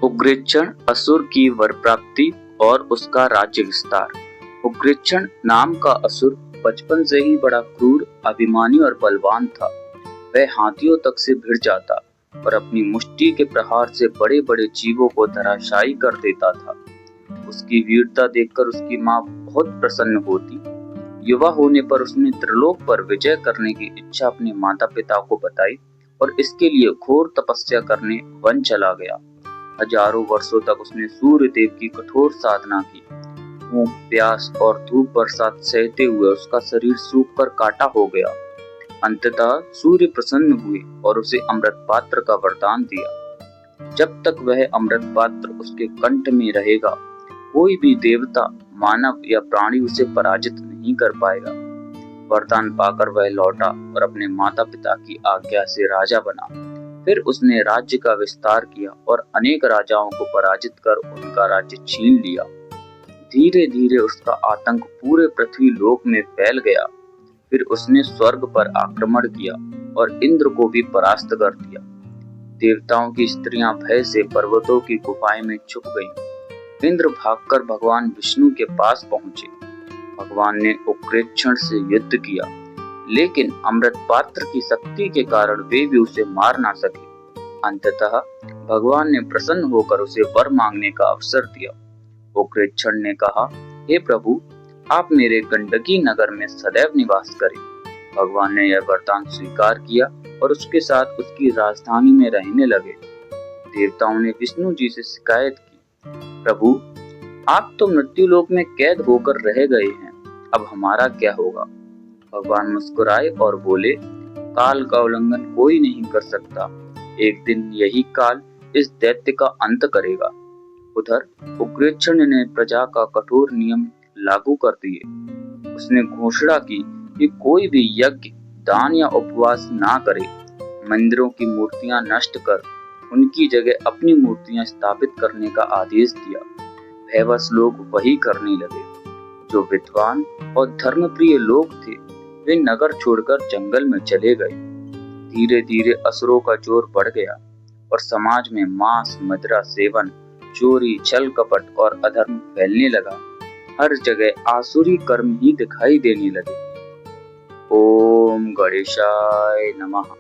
उग्रेक्षण असुर की वर प्राप्ति और उसका राज्य विस्तार। उग्रेक्षण नाम का असुर बचपन से ही बड़ा क्रूर, अभिमानी और बलवान था। वह हाथियों तक से भिड़ जाता और अपनी मुष्टि के प्रहार से बड़े बड़े जीवों को धराशायी कर देता था। उसकी वीरता देखकर उसकी माँ बहुत प्रसन्न होती। युवा होने पर उसने त्रिलोक पर विजय करने की इच्छा अपने माता पिता को बताई और इसके लिए घोर तपस्या करने वन चला गया। हजारों वर्षों तक उसने सूर्य देव की कठोर साधना की। भूख, प्यास और धूप बरसात सहते हुए उसका शरीर सूखकर काटा हो गया। अंततः सूर्य प्रसन्न हुए और उसे अमृत पात्र का वरदान दिया। जब तक वह अमृत पात्र उसके कंठ में रहेगा, कोई भी देवता, मानव या प्राणी उसे पराजित नहीं कर पाएगा। वरदान पाकर वह लौटा और अपने माता पिता की आज्ञा से राजा बना। फिर उसने राज्य का विस्तार किया और अनेक राजाओं को पराजित कर उनका राज्य छीन लिया। धीरे धीरे उसका आतंक पूरे पृथ्वी लोक में फैल गया। फिर उसने स्वर्ग पर आक्रमण किया और इंद्र को भी परास्त कर दिया। देवताओं की स्त्रियां भय से पर्वतों की गुफाएं में छुप गईं। इंद्र भागकर भगवान विष्णु के पास पहुंचे। भगवान ने उग्रेक्षण से युद्ध किया, लेकिन अमृत पात्र की शक्ति के कारण वे भी उसे मार ना सके। अंततः भगवान ने प्रसन्न होकर उसे वर मांगने का अवसर दिया। उग्रेक्षण ने कहा, हे प्रभु, आप मेरे गंडकी नगर में सदैव निवास करें। भगवान ने यह वरदान स्वीकार किया और उसके साथ उसकी राजधानी में रहने लगे। देवताओं ने विष्णु जी से शिकायत की, प्रभु, आप तो मृत्युलोक में कैद होकर रह गए हैं, अब हमारा क्या होगा? भगवान मुस्कुराए और बोले, काल का उल्लंघन कोई नहीं कर सकता। एक दिन यही काल इस दैत्य का अंत करेगा। उधर उग्रेक्षण ने प्रजा का कठोर नियम लागू कर दिए। उसने घोषणा की कि कोई भी यज्ञ, दान या उपवास ना करे। मंदिरों की मूर्तियां नष्ट कर उनकी जगह अपनी मूर्तियां स्थापित करने का आदेश दिया। भयवश लोग वही करने लगे। जो विद्वान और धर्मप्रिय लोग थे, वे नगर छोड़कर जंगल में चले गए। धीरे धीरे असुरों का जोर बढ़ गया और समाज में मांस, मदिरा सेवन, चोरी, छल कपट और अधर्म फैलने लगा। हर जगह आसुरी कर्म ही दिखाई देने लगे। ओम गणेशाय नमः।